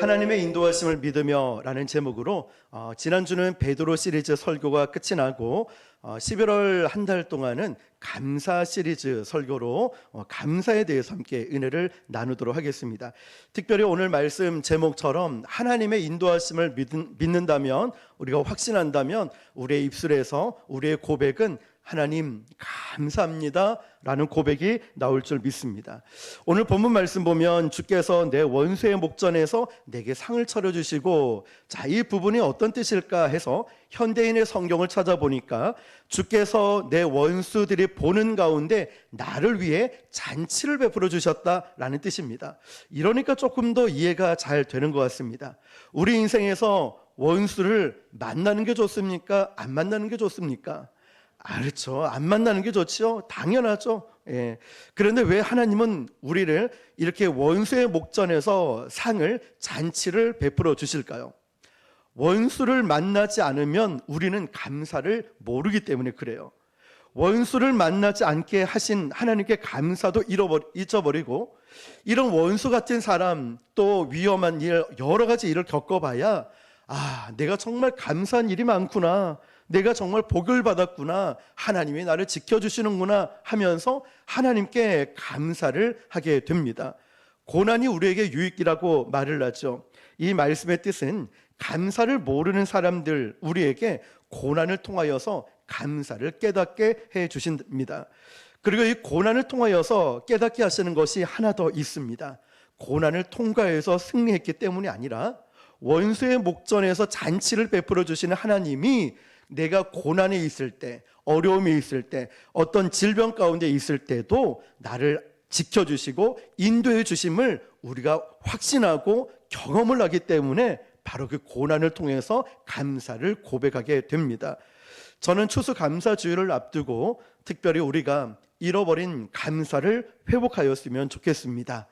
하나님의 인도하심을 믿으며 라는 제목으로 지난주는 베드로 시리즈 설교가 끝이 나고 11월 한 달 동안은 감사 시리즈 설교로 감사에 대해서 함께 은혜를 나누도록 하겠습니다. 특별히 오늘 말씀 제목처럼 하나님의 인도하심을 믿는다면, 우리가 확신한다면 우리의 입술에서 우리의 고백은 하나님 감사합니다 라는 고백이 나올 줄 믿습니다. 오늘 본문 말씀 보면 주께서 내 원수의 목전에서 내게 상을 차려주시고, 자, 이 부분이 어떤 뜻일까 해서 현대인의 성경을 찾아보니까 주께서 내 원수들이 보는 가운데 나를 위해 잔치를 베풀어 주셨다라는 뜻입니다. 이러니까 조금 더 이해가 잘 되는 것 같습니다. 우리 인생에서 원수를 만나는 게 좋습니까? 안 만나는 게 좋습니까? 그렇죠. 안 만나는 게 좋죠. 당연하죠. 예. 그런데 왜 하나님은 우리를 이렇게 원수의 목전에서 상을, 잔치를 베풀어 주실까요? 원수를 만나지 않으면 우리는 감사를 모르기 때문에 그래요. 원수를 만나지 않게 하신 하나님께 감사도 잊어버리고, 이런 원수 같은 사람, 또 위험한 일, 여러 가지 일을 겪어봐야 내가 정말 감사한 일이 많구나, 내가 정말 복을 받았구나, 하나님이 나를 지켜주시는구나 하면서 하나님께 감사를 하게 됩니다. 고난이 우리에게 유익이라고 말을 하죠. 이 말씀의 뜻은 감사를 모르는 사람들, 우리에게 고난을 통하여서 감사를 깨닫게 해 주십니다. 그리고 이 고난을 통하여서 깨닫게 하시는 것이 하나 더 있습니다. 고난을 통과해서 승리했기 때문이 아니라 원수의 목전에서 잔치를 베풀어 주시는 하나님이 내가 고난에 있을 때, 어려움이 있을 때, 어떤 질병 가운데 있을 때도 나를 지켜주시고 인도해 주심을 우리가 확신하고 경험을 하기 때문에 바로 그 고난을 통해서 감사를 고백하게 됩니다. 저는 추수감사주일을 앞두고 특별히 우리가 잃어버린 감사를 회복하였으면 좋겠습니다.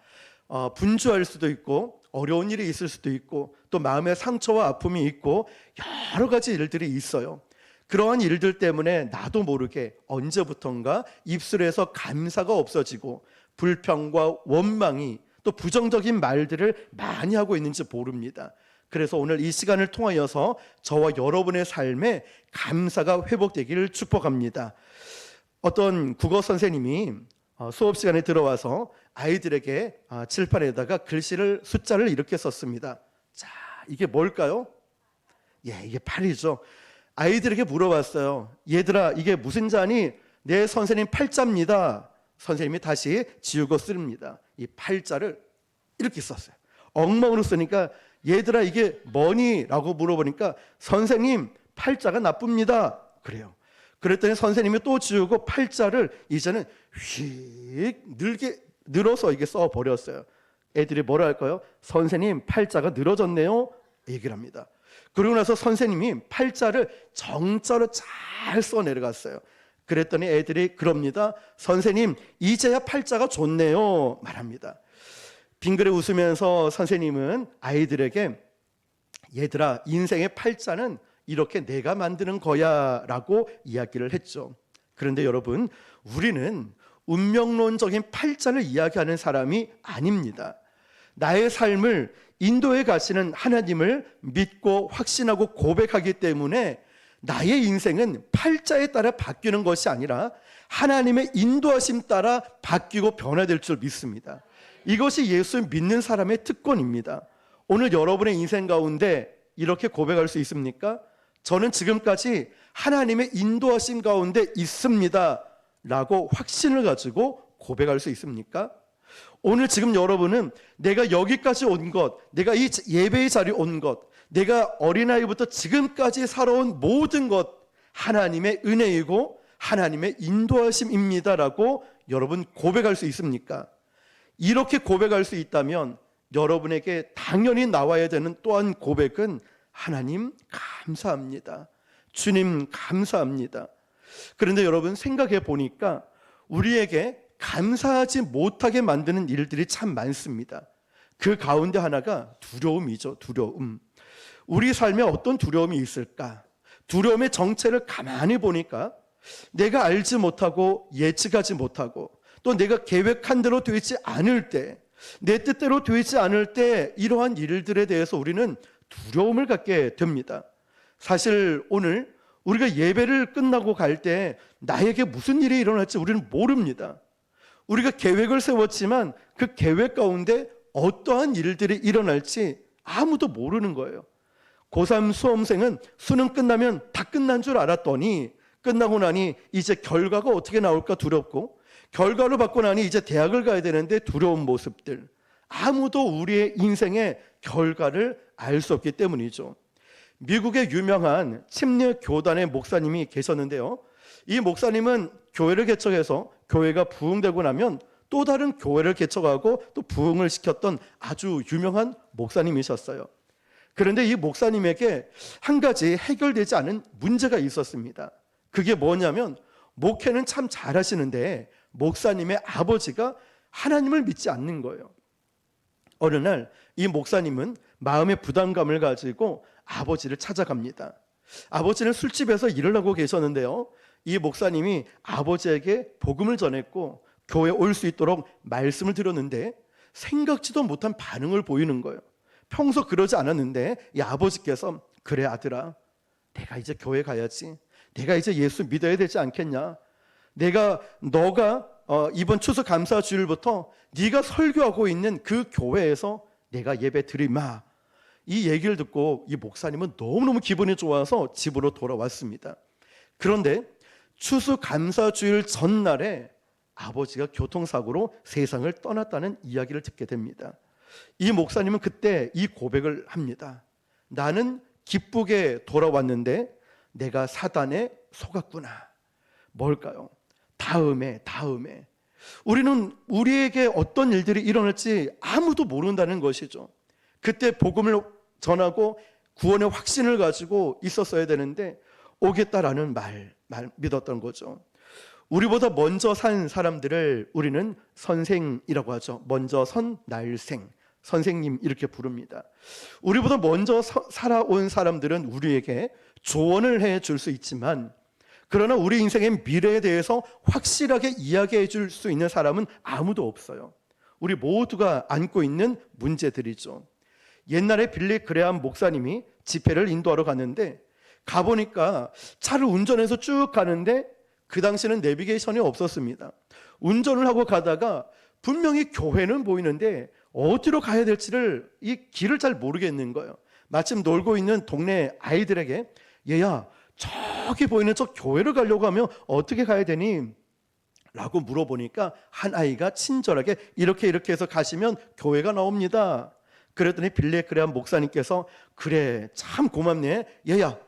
분주할 수도 있고, 어려운 일이 있을 수도 있고, 또 마음의 상처와 아픔이 있고, 여러 가지 일들이 있어요. 그러한 일들 때문에 나도 모르게 언제부턴가 입술에서 감사가 없어지고 불평과 원망이, 또 부정적인 말들을 많이 하고 있는지 모릅니다. 그래서 오늘 이 시간을 통하여서 저와 여러분의 삶에 감사가 회복되기를 축복합니다. 어떤 국어 선생님이 수업 시간에 들어와서 아이들에게 칠판에다가 글씨를, 숫자를 이렇게 썼습니다. 자, 이게 뭘까요? 이게 8이죠. 아이들에게 물어봤어요. 얘들아, 이게 무슨 자니? 네, 선생님 8자입니다. 선생님이 다시 지우고 씁니다. 이 8자를 이렇게 썼어요. 엉망으로 쓰니까 얘들아, 이게 뭐니? 라고 물어보니까 선생님 8자가 나쁩니다. 그래요. 그랬더니 선생님이 또 지우고 8자를 이제는 휙 늘어서 이게 써버렸어요. 애들이 뭐라 할까요? 선생님 8자가 늘어졌네요, 얘기를 합니다. 그러고 나서 선생님이 8자를 정자로 잘 써 내려갔어요. 그랬더니 애들이 그럽니다. 선생님, 이제야 8자가 좋네요, 말합니다. 빙그레 웃으면서 선생님은 아이들에게 얘들아, 인생의 8자는 이렇게 내가 만드는 거야 라고 이야기를 했죠. 그런데 여러분, 우리는 운명론적인 8자를 이야기하는 사람이 아닙니다. 나의 삶을 인도해 가시는 하나님을 믿고 확신하고 고백하기 때문에 나의 인생은 8자에 따라 바뀌는 것이 아니라 하나님의 인도하심 따라 바뀌고 변화될 줄 믿습니다. 이것이 예수 믿는 사람의 특권입니다. 오늘 여러분의 인생 가운데 이렇게 고백할 수 있습니까? 저는 지금까지 하나님의 인도하심 가운데 있습니다 라고 확신을 가지고 고백할 수 있습니까? 오늘 지금 여러분은 내가 여기까지 온 것, 내가 이 예배의 자리에 온 것, 내가 어린아이부터 지금까지 살아온 모든 것 하나님의 은혜이고 하나님의 인도하심입니다라고 여러분 고백할 수 있습니까? 이렇게 고백할 수 있다면 여러분에게 당연히 나와야 되는 또한 고백은 하나님 감사합니다, 주님 감사합니다. 그런데 여러분 생각해 보니까 우리에게 감사하지 못하게 만드는 일들이 참 많습니다. 그 가운데 하나가 두려움이죠. 두려움. 우리 삶에 어떤 두려움이 있을까? 두려움의 정체를 가만히 보니까 내가 알지 못하고 예측하지 못하고 또 내가 계획한 대로 되지 않을 때 내 뜻대로 되지 않을 때 이러한 일들에 대해서 우리는 두려움을 갖게 됩니다. 사실 오늘 우리가 예배를 끝나고 갈 때 나에게 무슨 일이 일어날지 우리는 모릅니다. 우리가 계획을 세웠지만 그 계획 가운데 어떠한 일들이 일어날지 아무도 모르는 거예요. 고3 수험생은 수능 끝나면 다 끝난 줄 알았더니 끝나고 나니 이제 결과가 어떻게 나올까 두렵고, 결과를 받고 나니 이제 대학을 가야 되는데 두려운 모습들, 아무도 우리의 인생의 결과를 알 수 없기 때문이죠. 미국의 유명한 침례 교단의 목사님이 계셨는데요, 이 목사님은 교회를 개척해서 교회가 부흥되고 나면 또 다른 교회를 개척하고 또 부흥을 시켰던 아주 유명한 목사님이셨어요. 그런데 이 목사님에게 한 가지 해결되지 않은 문제가 있었습니다. 그게 뭐냐면, 목회는 참 잘하시는데 목사님의 아버지가 하나님을 믿지 않는 거예요. 어느 날 이 목사님은 마음의 부담감을 가지고 아버지를 찾아갑니다. 아버지는 술집에서 일을 하고 계셨는데요, 이 목사님이 아버지에게 복음을 전했고 교회에 올 수 있도록 말씀을 드렸는데 생각지도 못한 반응을 보이는 거예요. 평소 그러지 않았는데 이 아버지께서, 그래 아들아, 내가 이제 교회 가야지, 내가 이제 예수 믿어야 되지 않겠냐, 너가 이번 추수감사 주일부터 네가 설교하고 있는 그 교회에서 내가 예배 드리마. 이 얘기를 듣고 이 목사님은 너무너무 기분이 좋아서 집으로 돌아왔습니다. 그런데 추수감사 주일 전날에 아버지가 교통사고로 세상을 떠났다는 이야기를 듣게 됩니다. 이 목사님은 그때 이 고백을 합니다. 나는 기쁘게 돌아왔는데 내가 사단에 속았구나. 뭘까요? 다음에 우리는 우리에게 어떤 일들이 일어날지 아무도 모른다는 것이죠. 그때 복음을 전하고 구원의 확신을 가지고 있었어야 되는데 오겠다라는 말 믿었던 거죠. 우리보다 먼저 산 사람들을 우리는 선생이라고 하죠. 먼저 선 날생, 선생님 이렇게 부릅니다. 우리보다 먼저 살아온 사람들은 우리에게 조언을 해줄 수 있지만, 그러나 우리 인생의 미래에 대해서 확실하게 이야기해 줄 수 있는 사람은 아무도 없어요. 우리 모두가 안고 있는 문제들이죠. 옛날에 빌리 그레함 목사님이 집회를 인도하러 갔는데, 가보니까 차를 운전해서 쭉 가는데 그 당시에는 내비게이션이 없었습니다. 운전을 하고 가다가 분명히 교회는 보이는데 어디로 가야 될지를, 이 길을 잘 모르겠는 거예요. 마침 놀고 있는 동네 아이들에게, 얘야 저기 보이는 저 교회를 가려고 하면 어떻게 가야 되니? 라고 물어보니까 한 아이가 친절하게 이렇게 해서 가시면 교회가 나옵니다. 그랬더니 빌리 그레함 목사님께서, 그래 참 고맙네, 얘야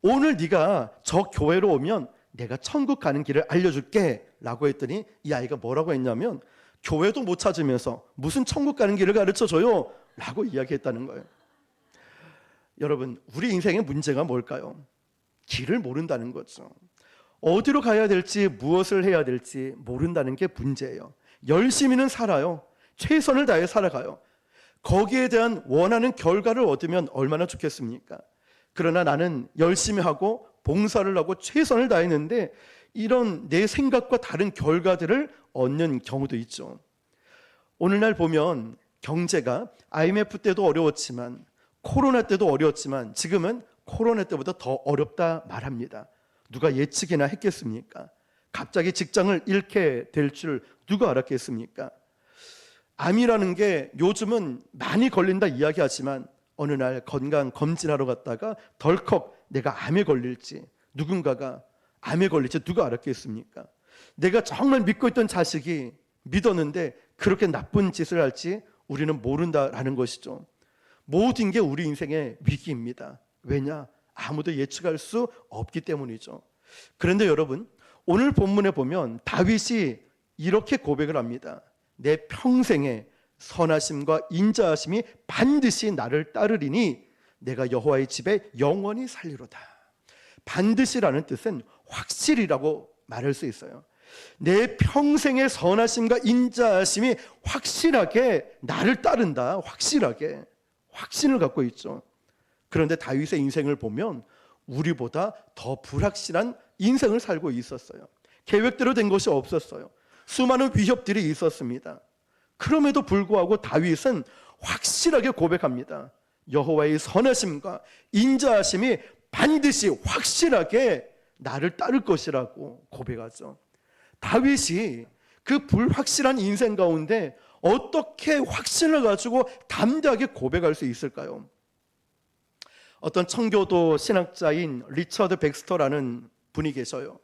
오늘 네가 저 교회로 오면 내가 천국 가는 길을 알려줄게 라고 했더니 이 아이가 뭐라고 했냐면, 교회도 못 찾으면서 무슨 천국 가는 길을 가르쳐줘요 라고 이야기했다는 거예요. 여러분, 우리 인생의 문제가 뭘까요? 길을 모른다는 거죠. 어디로 가야 될지, 무엇을 해야 될지 모른다는 게 문제예요. 열심히는 살아요. 최선을 다해 살아가요. 거기에 대한 원하는 결과를 얻으면 얼마나 좋겠습니까? 그러나 나는 열심히 하고 봉사를 하고 최선을 다했는데 이런 내 생각과 다른 결과들을 얻는 경우도 있죠. 오늘날 보면 경제가 IMF 때도 어려웠지만, 코로나 때도 어려웠지만 지금은 코로나 때보다 더 어렵다 말합니다. 누가 예측이나 했겠습니까? 갑자기 직장을 잃게 될 줄 누가 알았겠습니까? 암이라는 게 요즘은 많이 걸린다 이야기하지만 어느 날 건강 검진하러 갔다가 덜컥 내가 암에 걸릴지, 누군가가 암에 걸릴지 누가 알았겠습니까? 내가 정말 믿고 있던 자식이 믿었는데 그렇게 나쁜 짓을 할지 우리는 모른다라는 것이죠. 모든 게 우리 인생의 위기입니다. 왜냐? 아무도 예측할 수 없기 때문이죠. 그런데 여러분, 오늘 본문에 보면 다윗이 이렇게 고백을 합니다. 내 평생에 선하심과 인자하심이 반드시 나를 따르리니 내가 여호와의 집에 영원히 살리로다. 반드시라는 뜻은 확실이라고 말할 수 있어요. 내 평생의 선하심과 인자하심이 확실하게 나를 따른다. 확실하게 확신을 갖고 있죠. 그런데 다윗의 인생을 보면 우리보다 더 불확실한 인생을 살고 있었어요. 계획대로 된 것이 없었어요. 수많은 위협들이 있었습니다. 그럼에도 불구하고 다윗은 확실하게 고백합니다. 여호와의 선하심과 인자하심이 반드시 확실하게 나를 따를 것이라고 고백하죠. 다윗이 그 불확실한 인생 가운데 어떻게 확신을 가지고 담대하게 고백할 수 있을까요? 어떤 청교도 신학자인 리처드 백스터라는 분이 계셔요.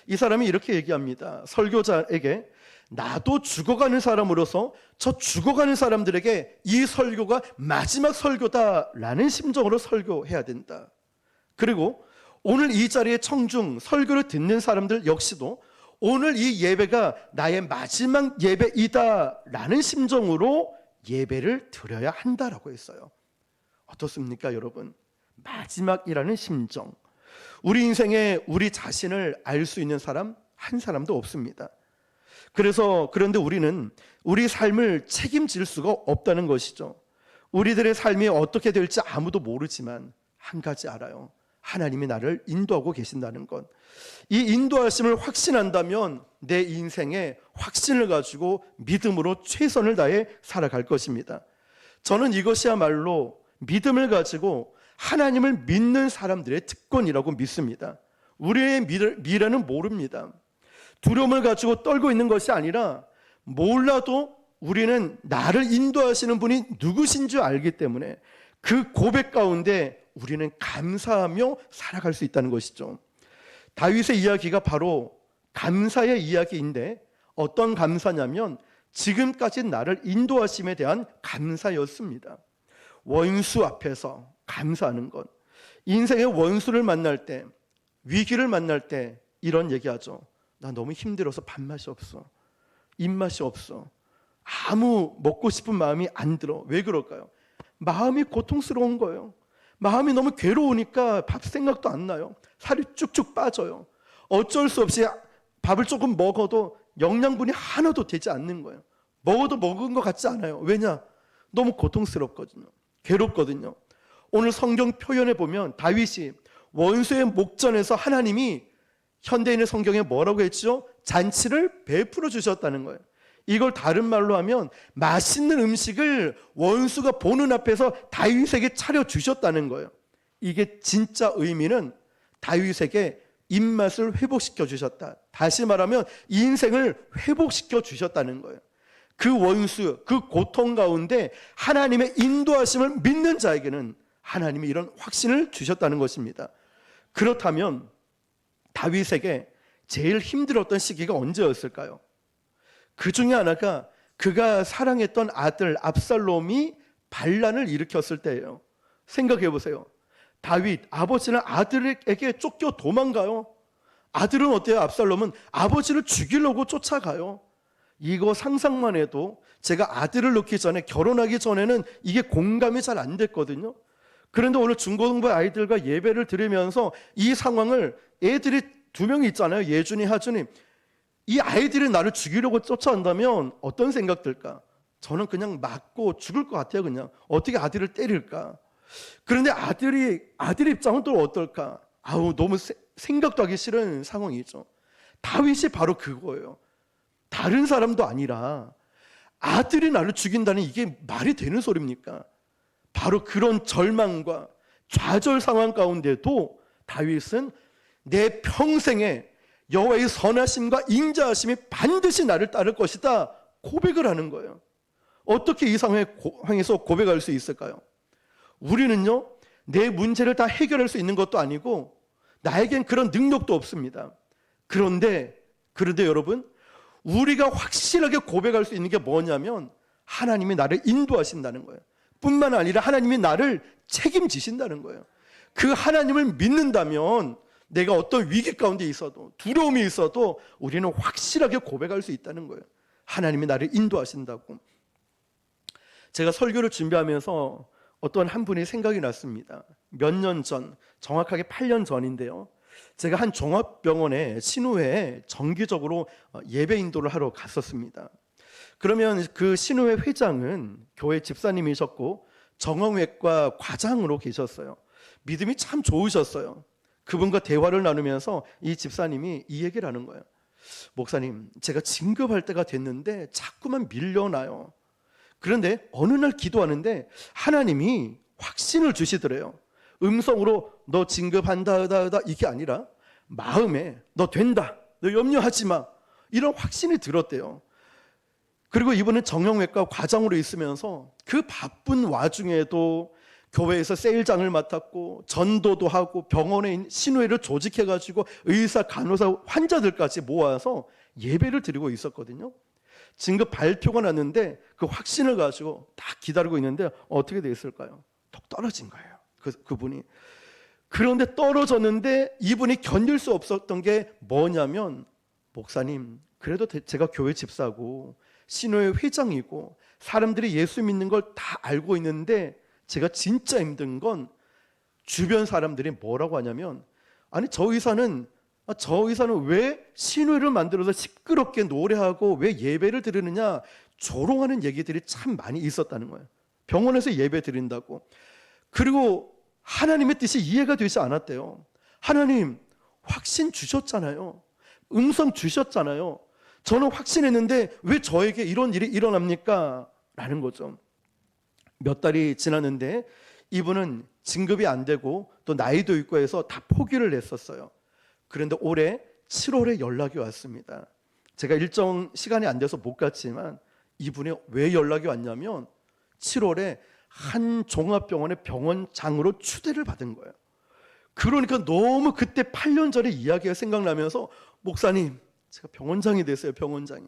이 사람이 이렇게 얘기합니다. 설교자에게 나도 죽어가는 사람으로서 저 죽어가는 사람들에게 이 설교가 마지막 설교다라는 심정으로 설교해야 된다. 그리고 오늘 이 자리에 청중 설교를 듣는 사람들 역시도 오늘 이 예배가 나의 마지막 예배이다라는 심정으로 예배를 드려야 한다라고 했어요. 어떻습니까, 여러분? 마지막이라는 심정. 우리 인생에 우리 자신을 알 수 있는 사람 한 사람도 없습니다. 그런데 우리는 우리 삶을 책임질 수가 없다는 것이죠. 우리들의 삶이 어떻게 될지 아무도 모르지만 한 가지 알아요. 하나님이 나를 인도하고 계신다는 것. 이 인도하심을 확신한다면 내 인생에 확신을 가지고 믿음으로 최선을 다해 살아갈 것입니다. 저는 이것이야말로 믿음을 가지고 하나님을 믿는 사람들의 특권이라고 믿습니다. 우리의 미래는 모릅니다. 두려움을 가지고 떨고 있는 것이 아니라 몰라도 우리는 나를 인도하시는 분이 누구신 줄 알기 때문에 그 고백 가운데 우리는 감사하며 살아갈 수 있다는 것이죠. 다윗의 이야기가 바로 감사의 이야기인데 어떤 감사냐면 지금까지 나를 인도하심에 대한 감사였습니다. 원수 앞에서 감사하는 것. 인생의 원수를 만날 때, 위기를 만날 때 이런 얘기하죠. 나 너무 힘들어서 밥맛이 없어. 입맛이 없어. 아무 먹고 싶은 마음이 안 들어. 왜 그럴까요? 마음이 고통스러운 거예요. 마음이 너무 괴로우니까 밥 생각도 안 나요. 살이 쭉쭉 빠져요. 어쩔 수 없이 밥을 조금 먹어도 영양분이 하나도 되지 않는 거예요. 먹어도 먹은 것 같지 않아요. 왜냐? 너무 고통스럽거든요. 괴롭거든요. 오늘 성경 표현에 보면 다윗이 원수의 목전에서 하나님이 현대인의 성경에 뭐라고 했죠? 잔치를 베풀어 주셨다는 거예요. 이걸 다른 말로 하면 맛있는 음식을 원수가 보는 앞에서 다윗에게 차려주셨다는 거예요. 이게 진짜 의미는 다윗에게 입맛을 회복시켜 주셨다. 다시 말하면 인생을 회복시켜 주셨다는 거예요. 그 원수, 그 고통 가운데 하나님의 인도하심을 믿는 자에게는 하나님이 이런 확신을 주셨다는 것입니다. 그렇다면 다윗에게 제일 힘들었던 시기가 언제였을까요? 그 중에 하나가 그가 사랑했던 아들 압살롬이 반란을 일으켰을 때예요. 생각해 보세요. 다윗, 아버지는 아들에게 쫓겨 도망가요. 아들은 어때요? 압살롬은 아버지를 죽이려고 쫓아가요. 이거 상상만 해도 제가 아들을 낳기 전에, 결혼하기 전에는 이게 공감이 잘 안 됐거든요. 그런데 오늘 중고등부 아이들과 예배를 드리면서 이 상황을, 애들이 두 명이 있잖아요. 예준이, 하준이. 이 아이들이 나를 죽이려고 쫓아온다면 어떤 생각 들까? 저는 그냥 맞고 죽을 것 같아요. 그냥 어떻게 아들을 때릴까? 그런데 아들 입장은 또 어떨까? 너무 생각도 하기 싫은 상황이죠. 다윗이 바로 그거예요. 다른 사람도 아니라 아들이 나를 죽인다는 이게 말이 되는 소리입니까? 바로 그런 절망과 좌절 상황 가운데도 다윗은 내 평생에 여호와의 선하심과 인자하심이 반드시 나를 따를 것이다 고백을 하는 거예요. 어떻게 이 상황에서 고백할 수 있을까요? 우리는요, 내 문제를 다 해결할 수 있는 것도 아니고 나에겐 그런 능력도 없습니다. 그런데 여러분, 우리가 확실하게 고백할 수 있는 게 뭐냐면 하나님이 나를 인도하신다는 거예요. 뿐만 아니라 하나님이 나를 책임지신다는 거예요. 그 하나님을 믿는다면 내가 어떤 위기 가운데 있어도, 두려움이 있어도 우리는 확실하게 고백할 수 있다는 거예요. 하나님이 나를 인도하신다고. 제가 설교를 준비하면서 어떤 한 분이 생각이 났습니다. 몇 년 전, 정확하게 8년 전인데요. 제가 한 종합병원에 신우회에 정기적으로 예배 인도를 하러 갔었습니다. 그러면 그 신우회 회장은 교회 집사님이셨고 정형외과 과장으로 계셨어요. 믿음이 참 좋으셨어요. 그분과 대화를 나누면서 이 집사님이 이 얘기를 하는 거예요. 목사님, 제가 진급할 때가 됐는데 자꾸만 밀려나요. 그런데 어느 날 기도하는데 하나님이 확신을 주시더래요. 음성으로 너 진급한다 이게 아니라 마음에 너 된다, 너 염려하지 마, 이런 확신이 들었대요. 그리고 이분은 정형외과 과장으로 있으면서 그 바쁜 와중에도 교회에서 세일장을 맡았고 전도도 하고 병원에 있는 신회를 조직해가지고 의사, 간호사, 환자들까지 모아서 예배를 드리고 있었거든요. 진급 발표가 났는데 그 확신을 가지고 딱 기다리고 있는데 어떻게 됐을까요? 톡 떨어진 거예요. 그분이. 그런데 떨어졌는데 이분이 견딜 수 없었던 게 뭐냐면, 목사님, 그래도 제가 교회 집사고 신호회 회장이고 사람들이 예수 믿는 걸 다 알고 있는데 제가 진짜 힘든 건 주변 사람들이 뭐라고 하냐면, 아니 저 의사는 왜 신회를 만들어서 시끄럽게 노래하고 왜 예배를 드리느냐, 조롱하는 얘기들이 참 많이 있었다는 거예요. 병원에서 예배 드린다고. 그리고 하나님의 뜻이 이해가 되지 않았대요. 하나님 확신 주셨잖아요. 음성 주셨잖아요. 저는 확신했는데 왜 저에게 이런 일이 일어납니까? 라는 거죠. 몇 달이 지났는데 이분은 진급이 안 되고 또 나이도 있고 해서 다 포기를 했었어요. 그런데 올해 7월에 연락이 왔습니다. 제가 일정 시간이 안 돼서 못 갔지만 이분이 왜 연락이 왔냐면 7월에 한 종합병원의 병원장으로 추대를 받은 거예요. 그러니까 너무 그때 8년 전의 이야기가 생각나면서, 목사님 제가 병원장이 됐어요. 병원장이.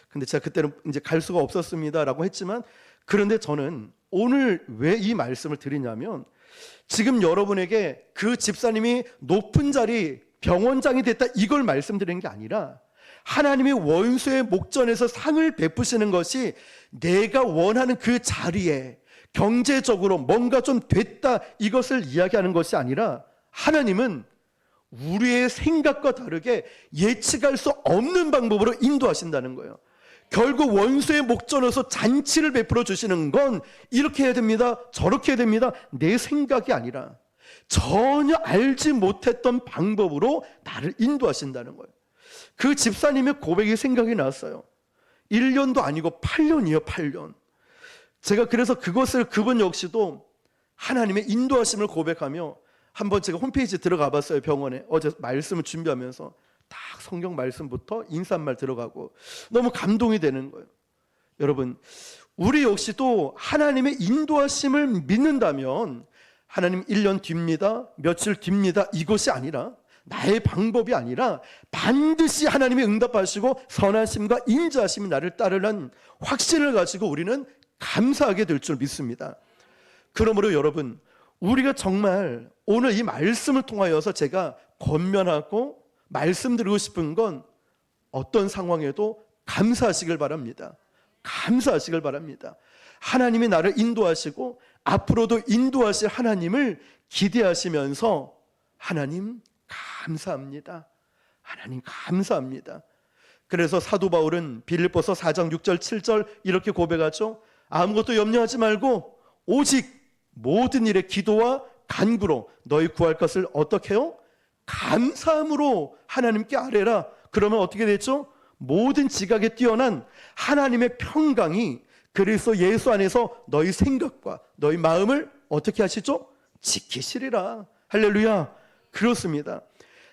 근데 제가 그때는 이제 갈 수가 없었습니다라고 했지만, 그런데 저는 오늘 왜 이 말씀을 드리냐면, 지금 여러분에게 그 집사님이 높은 자리 병원장이 됐다 이걸 말씀드리는 게 아니라, 하나님이 원수의 목전에서 상을 베푸시는 것이 내가 원하는 그 자리에 경제적으로 뭔가 좀 됐다 이것을 이야기하는 것이 아니라, 하나님은 우리의 생각과 다르게 예측할 수 없는 방법으로 인도하신다는 거예요. 결국 원수의 목전에서 잔치를 베풀어 주시는 건 이렇게 해야 됩니다, 저렇게 해야 됩니다, 내 생각이 아니라 전혀 알지 못했던 방법으로 나를 인도하신다는 거예요. 그 집사님의 고백이 생각이 났어요. 1년도 아니고 8년이에요. 8년. 제가 그래서 그분 역시도 하나님의 인도하심을 고백하며 한번 제가 홈페이지 들어가 봤어요. 병원에 어제 말씀을 준비하면서 딱 성경 말씀부터 인사말 들어가고 너무 감동이 되는 거예요. 여러분, 우리 역시도 하나님의 인도하심을 믿는다면 하나님 1년 뒤입니다, 며칠 뒤입니다, 이것이 아니라, 나의 방법이 아니라 반드시 하나님이 응답하시고 선하심과 인자하심이 나를 따르는 확신을 가지고 우리는 감사하게 될 줄 믿습니다. 그러므로 여러분, 우리가 정말 오늘 이 말씀을 통하여서 제가 권면하고 말씀드리고 싶은 건, 어떤 상황에도 감사하시길 바랍니다. 감사하시길 바랍니다. 하나님이 나를 인도하시고 앞으로도 인도하실 하나님을 기대하시면서, 하나님 감사합니다, 하나님 감사합니다. 그래서 사도 바울은 빌립보서 4장 6절 7절 이렇게 고백하죠. 아무것도 염려하지 말고 오직 모든 일에 기도와 간구로 너희 구할 것을 어떻게 해요? 감사함으로 하나님께 아뢰라. 그러면 어떻게 됐죠? 모든 지각에 뛰어난 하나님의 평강이 그리스도 예수 안에서 너희 생각과 너희 마음을 어떻게 하시죠? 지키시리라. 할렐루야. 그렇습니다.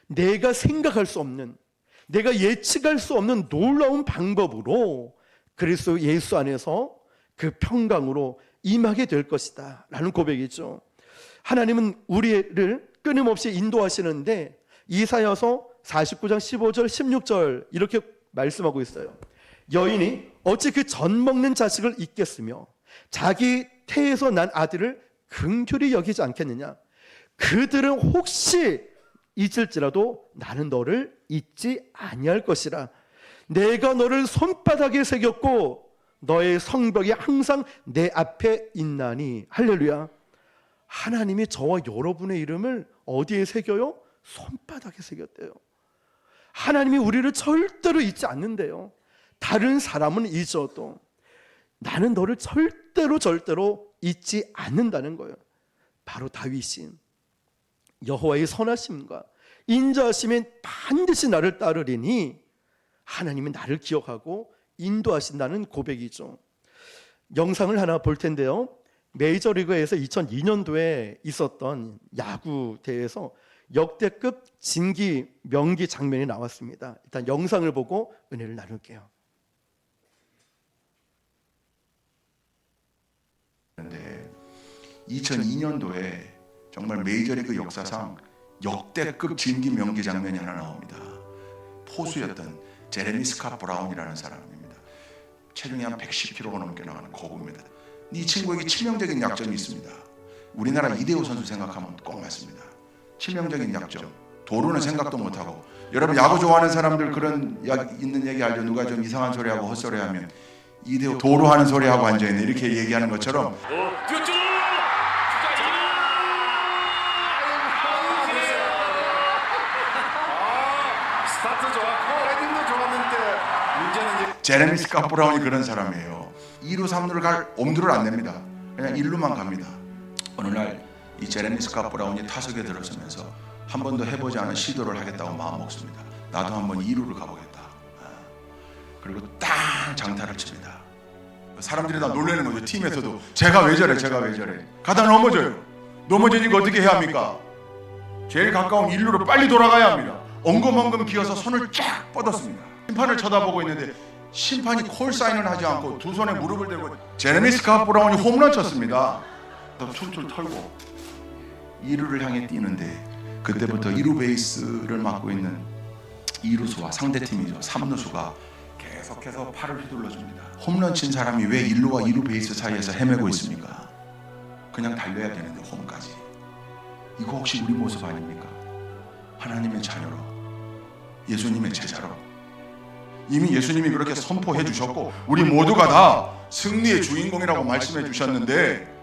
내가 생각할 수 없는, 내가 예측할 수 없는 놀라운 방법으로 그리스도 예수 안에서 그 평강으로 임하게 될 것이다 라는 고백이죠. 하나님은 우리를 끊임없이 인도하시는데 이사야서 49장 15절 16절 이렇게 말씀하고 있어요. 여인이 어찌 그 젖 먹는 자식을 잊겠으며 자기 태에서 난 아들을 긍휼히 여기지 않겠느냐. 그들은 혹시 잊을지라도 나는 너를 잊지 아니할 것이라. 내가 너를 손바닥에 새겼고 너의 성벽이 항상 내 앞에 있나니. 할렐루야. 하나님이 저와 여러분의 이름을 어디에 새겨요? 손바닥에 새겼대요. 하나님이 우리를 절대로 잊지 않는데요. 다른 사람은 잊어도 나는 너를 절대로 잊지 않는다는 거예요. 바로 다윗이 여호와의 선하심과 인자하심이 반드시 나를 따르리니 하나님이 나를 기억하고 인도하신다는 고백이죠. 영상을 하나 볼 텐데요. 메이저리그에서 2002년도에 있었던 야구 대회에서 역대급 진기 명기 장면이 나왔습니다. 일단 영상을 보고 은혜를 나눌게요. 2002년도에 정말 메이저리그 역사상 역대급 진기 명기 장면이 하나 나옵니다. 포수였던 제레미 스캇 브라운이라는 사람입니다. 체중이 한 110kg가 넘게 나가는 고구입니다. 이 친구에게 치명적인 약점이 있습니다. 우리나라 이대호 선수 생각하면 꼭 맞습니다. 치명적인 약점. 도루는 생각도 못하고. 여러분 야구 좋아하는 사람들 그런 있는 얘기 알죠? 누가 좀 이상한 소리하고 헛소리하면 이대호 도루하는 소리하고 앉아있네 이렇게 얘기하는 것처럼 스타트 좋았고 헤딩도 좋았는데 문제는 제레미 스캇 브라운이 그런 사람이에요. 2루 3루를 갈 엄두를 안 냅니다. 그냥 1루만 갑니다. 어느 날 이 제레미 스캇 브라운이 타석에 들어서면서 한 번도 해보지 않은 시도를 하겠다고 마음먹습니다. 나도 한번 2루를 가보겠다. 그리고 딱 장타를 칩니다. 사람들이 다 놀라는 거죠. 팀에서도 제가 왜 저래 가다 넘어져요. 넘어지니까 어떻게 해야 합니까? 제일 가까운 1루로 빨리 돌아가야 합니다. 엉금엉금 기어서 손을 쫙 뻗었습니다. 심판을 쳐다보고 있는데 심판이 콜사인을 하지 않고 두 손에 무릎을 대고 제레미 스캇 브라운이 홈런 쳤습니다. 툴툴 털고 2루를 향해 뛰는데 그때부터 2루 베이스를 맡고 있는 2루수와 상대팀이죠 3루수가 계속해서 팔을 휘둘러줍니다. 홈런 친 사람이 왜 1루와 2루 베이스 사이에서 헤매고 있습니까? 그냥 달려야 되는데 홈까지. 이거 혹시 우리 모습 아닙니까? 하나님의 자녀로, 예수님의 제자로 이미 예수님이 그렇게 선포해 주셨고 우리 모두가 다 승리의 주인공이라고 말씀해 주셨는데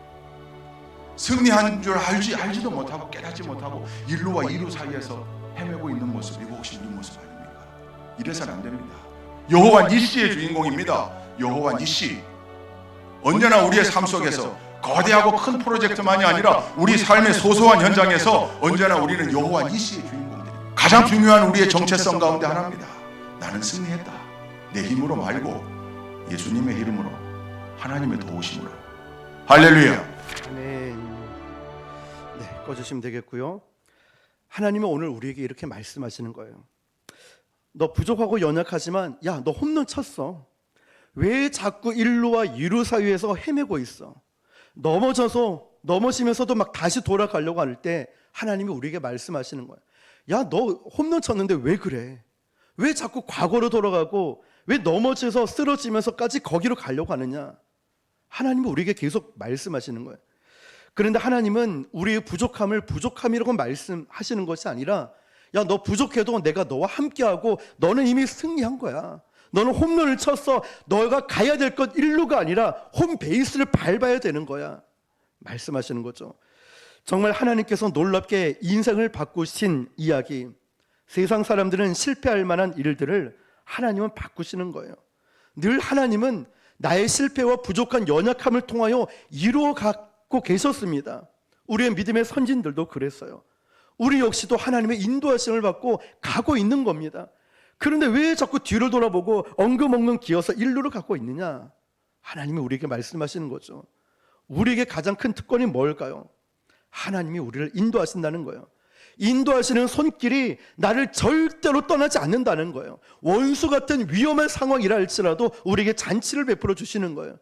승리한 줄 알지도 못하고 깨닫지 못하고 1루와 2루 사이에서 헤매고 있는 모습, 이거 혹시 우리 모습 아닙니까? 이래서는 안 됩니다. 여호와 니시의 주인공입니다. 여호와 니시. 언제나 우리의 삶 속에서 거대하고 큰 프로젝트만이 아니라 우리 삶의 소소한 현장에서 언제나 우리는 여호와 니시의 주인공들입니다. 가장 중요한 우리의 정체성 가운데 하나입니다. 나는 승리했다. 내 힘으로 말고 예수님의 이름으로, 하나님의 도우심으로. 할렐루야. 아멘. 네, 꺼주시면 되겠고요. 하나님은 오늘 우리에게 이렇게 말씀하시는 거예요. 너 부족하고 연약하지만 야, 너 홈런 쳤어. 왜 자꾸 1루와 2루 사이에서 헤매고 있어? 넘어지면서도 막 다시 돌아가려고 할 때 하나님이 우리에게 말씀하시는 거야. 야, 너 홈런 쳤는데 왜 그래? 왜 자꾸 과거로 돌아가고 왜 넘어져서 쓰러지면서까지 거기로 가려고 하느냐? 하나님은 우리에게 계속 말씀하시는 거예요. 그런데 하나님은 우리의 부족함을 부족함이라고 말씀하시는 것이 아니라 야, 너 부족해도 내가 너와 함께하고 너는 이미 승리한 거야. 너는 홈런을 쳤어. 너가 가야 될 것 1루가 아니라 홈베이스를 밟아야 되는 거야. 말씀하시는 거죠. 정말 하나님께서 놀랍게 인생을 바꾸신 이야기. 세상 사람들은 실패할 만한 일들을 하나님은 바꾸시는 거예요. 늘 하나님은 나의 실패와 부족한 연약함을 통하여 이루어 갖고 계셨습니다. 우리의 믿음의 선진들도 그랬어요. 우리 역시도 하나님의 인도하심을 받고 가고 있는 겁니다. 그런데 왜 자꾸 뒤를 돌아보고 엉금엉금 기어서 1루를 갖고 있느냐? 하나님이 우리에게 말씀하시는 거죠. 우리에게 가장 큰 특권이 뭘까요? 하나님이 우리를 인도하신다는 거예요. 인도하시는 손길이 나를 절대로 떠나지 않는다는 거예요. 원수 같은 위험한 상황이라 할지라도 우리에게 잔치를 베풀어 주시는 거예요.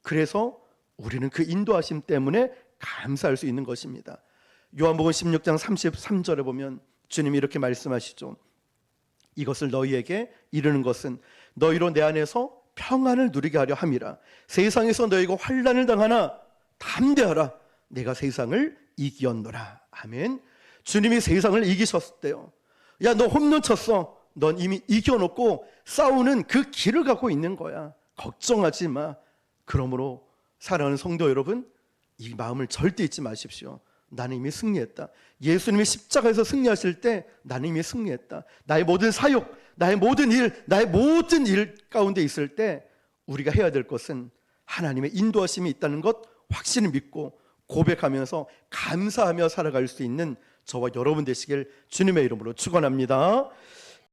그래서 우리는 그 인도하심 때문에 감사할 수 있는 것입니다. 요한복음 16장 33절에 보면 주님이 이렇게 말씀하시죠. 이것을 너희에게 이르는 것은 너희로 내 안에서 평안을 누리게 하려 함이라. 세상에서 너희가 환난을 당하나 담대하라. 내가 세상을 이기었노라. 아멘. 주님이 세상을 이기셨대요. 야, 너 홈런 쳤어. 넌 이미 이겨놓고 싸우는 그 길을 갖고 있는 거야. 걱정하지 마. 그러므로 사랑하는 성도 여러분, 이 마음을 절대 잊지 마십시오. 나는 이미 승리했다. 예수님이 십자가에서 승리하실 때 나는 이미 승리했다. 나의 모든 사역, 나의 모든 일 가운데 있을 때 우리가 해야 될 것은 하나님의 인도하심이 있다는 것 확실히 믿고 고백하면서 감사하며 살아갈 수 있는 저와 여러분 되시길 주님의 이름으로 축원합니다.